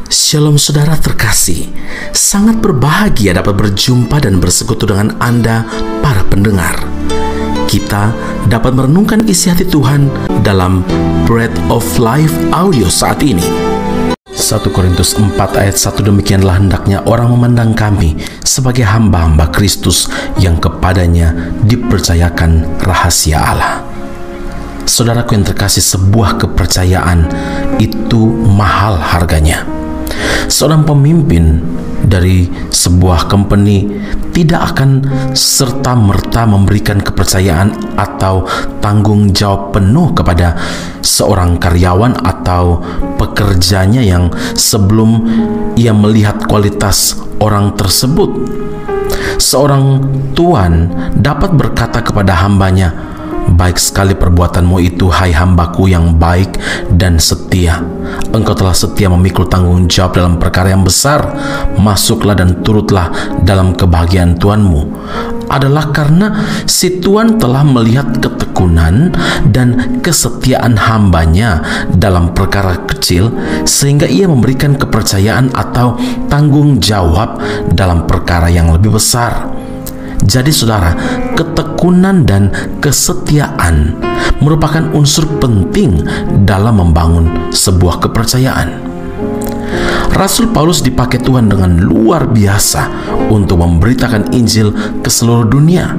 Shalom saudara terkasih, sangat berbahagia dapat berjumpa dan bersekutu dengan Anda para pendengar. Kita dapat merenungkan isi hati Tuhan dalam Bread of Life audio saat ini. 1 Korintus 4 ayat 1, demikianlah hendaknya orang memandang kami sebagai hamba-hamba Kristus yang kepadanya dipercayakan rahasia Allah. Saudaraku yang terkasih, sebuah kepercayaan itu mahal harganya. Seorang pemimpin dari sebuah company tidak akan serta-merta memberikan kepercayaan atau tanggung jawab penuh kepada seorang karyawan atau pekerjanya yang sebelum ia melihat kualitas orang tersebut. Seorang tuan dapat berkata kepada hambanya, "Baik sekali perbuatanmu itu, hai hambaku yang baik dan setia. Engkau telah setia memikul tanggung jawab dalam perkara yang besar. Masuklah dan turutlah dalam kebahagiaan tuanmu." Adalah karena si tuan telah melihat ketekunan dan kesetiaan hambanya dalam perkara kecil, sehingga ia memberikan kepercayaan atau tanggung jawab dalam perkara yang lebih besar. Jadi saudara, ketekunan dan kesetiaan merupakan unsur penting dalam membangun sebuah kepercayaan. Rasul Paulus dipakai Tuhan dengan luar biasa untuk memberitakan Injil ke seluruh dunia.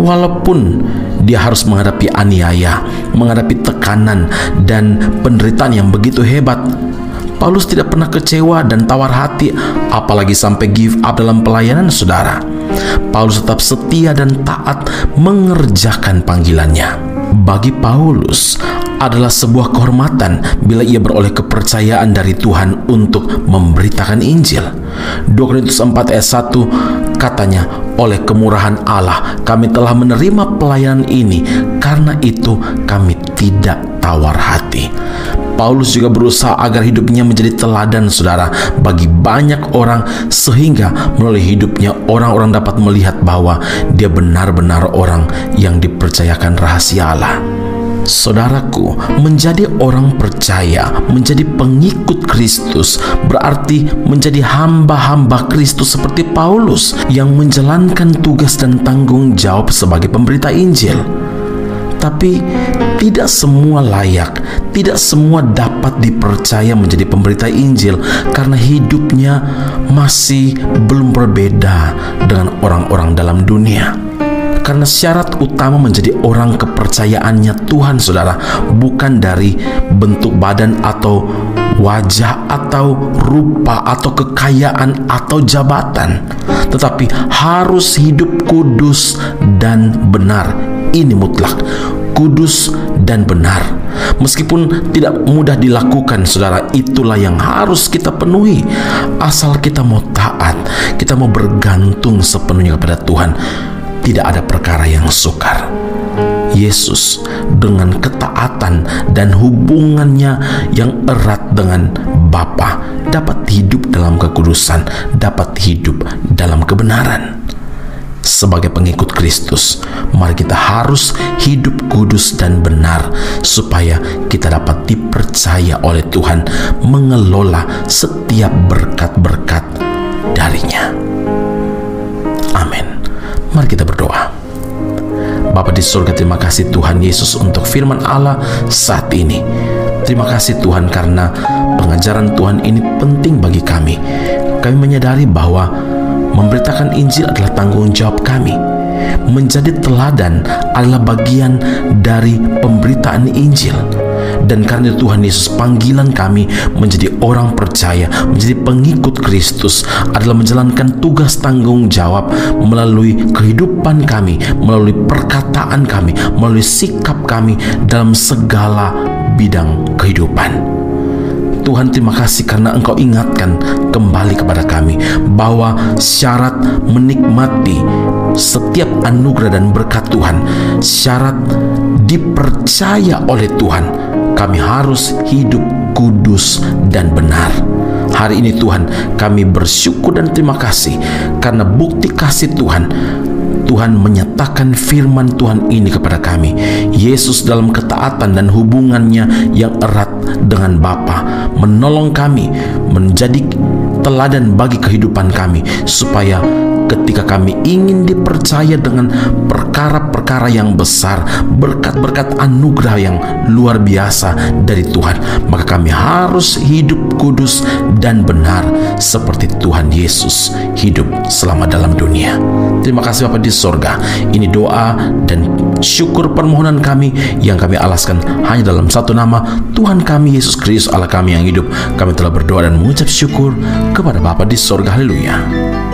Walaupun dia harus menghadapi aniaya, menghadapi tekanan dan penderitaan yang begitu hebat, Paulus tidak pernah kecewa dan tawar hati, apalagi sampai give up dalam pelayanan saudara. Paulus tetap setia dan taat mengerjakan panggilannya. Bagi Paulus adalah sebuah kehormatan bila ia beroleh kepercayaan dari Tuhan untuk memberitakan Injil. 2 Korintus 4 ayat 1 katanya, "Oleh kemurahan Allah kami telah menerima pelayanan ini, karena itu kami tidak tawar hati." Paulus juga berusaha agar hidupnya menjadi teladan saudara bagi banyak orang, sehingga melalui hidupnya orang-orang dapat melihat bahwa dia benar-benar orang yang dipercayakan rahasia Allah. Saudaraku, menjadi orang percaya, menjadi pengikut Kristus berarti menjadi hamba-hamba Kristus seperti Paulus yang menjalankan tugas dan tanggung jawab sebagai pemberita Injil. Tapi tidak semua layak, tidak semua dapat dipercaya menjadi pemberita Injil karena hidupnya masih belum berbeda dengan orang-orang dalam dunia. Karena syarat utama menjadi orang kepercayaannya Tuhan saudara bukan dari bentuk badan atau wajah atau rupa atau kekayaan atau jabatan, tetapi harus hidup kudus dan benar. Ini mutlak, kudus dan benar. Meskipun tidak mudah dilakukan saudara, itulah yang harus kita penuhi. Asal kita mau taat, kita mau bergantung sepenuhnya kepada Tuhan, tidak ada perkara yang sukar. Yesus dengan ketaatan dan hubungannya yang erat dengan Bapa dapat hidup dalam kekudusan, dapat hidup dalam kebenaran. Sebagai pengikut Kristus, mari kita harus hidup kudus dan benar supaya kita dapat dipercaya oleh Tuhan mengelola setiap berkat-berkat darinya. Amin. Mari kita berdoa. Bapa di surga, terima kasih Tuhan Yesus untuk firman Allah saat ini. Terima kasih Tuhan karena pengajaran Tuhan ini penting bagi kami. Kami menyadari bahwa memberitakan Injil adalah tanggung jawab kami. Menjadi teladan adalah bagian dari pemberitaan Injil. Dan karena itu Tuhan Yesus, panggilan kami menjadi orang percaya, menjadi pengikut Kristus adalah menjalankan tugas tanggung jawab melalui kehidupan kami, melalui perkataan kami, melalui sikap kami dalam segala bidang kehidupan. Tuhan, terima kasih karena Engkau ingatkan kembali kepada kami bahwa syarat menikmati setiap anugerah dan berkat Tuhan, syarat dipercaya oleh Tuhan, kami harus hidup kudus dan benar. Hari ini Tuhan, kami bersyukur dan terima kasih karena bukti kasih Tuhan. Tuhan menyatakan firman Tuhan ini kepada kami. Yesus dalam ketaatan dan hubungannya yang erat dengan Bapa menolong kami menjadi teladan bagi kehidupan kami, supaya ketika kami ingin dipercaya dengan perkara-perkara yang besar, berkat-berkat anugerah yang luar biasa dari Tuhan, maka kami harus hidup kudus dan benar seperti Tuhan Yesus hidup selama dalam dunia. Terima kasih Bapa di sorga. Ini doa dan syukur permohonan kami yang kami alaskan hanya dalam satu nama, Tuhan kami Yesus Kristus Allah kami yang hidup. Kami telah berdoa dan mengucap syukur kepada Bapa di sorga. Haleluya.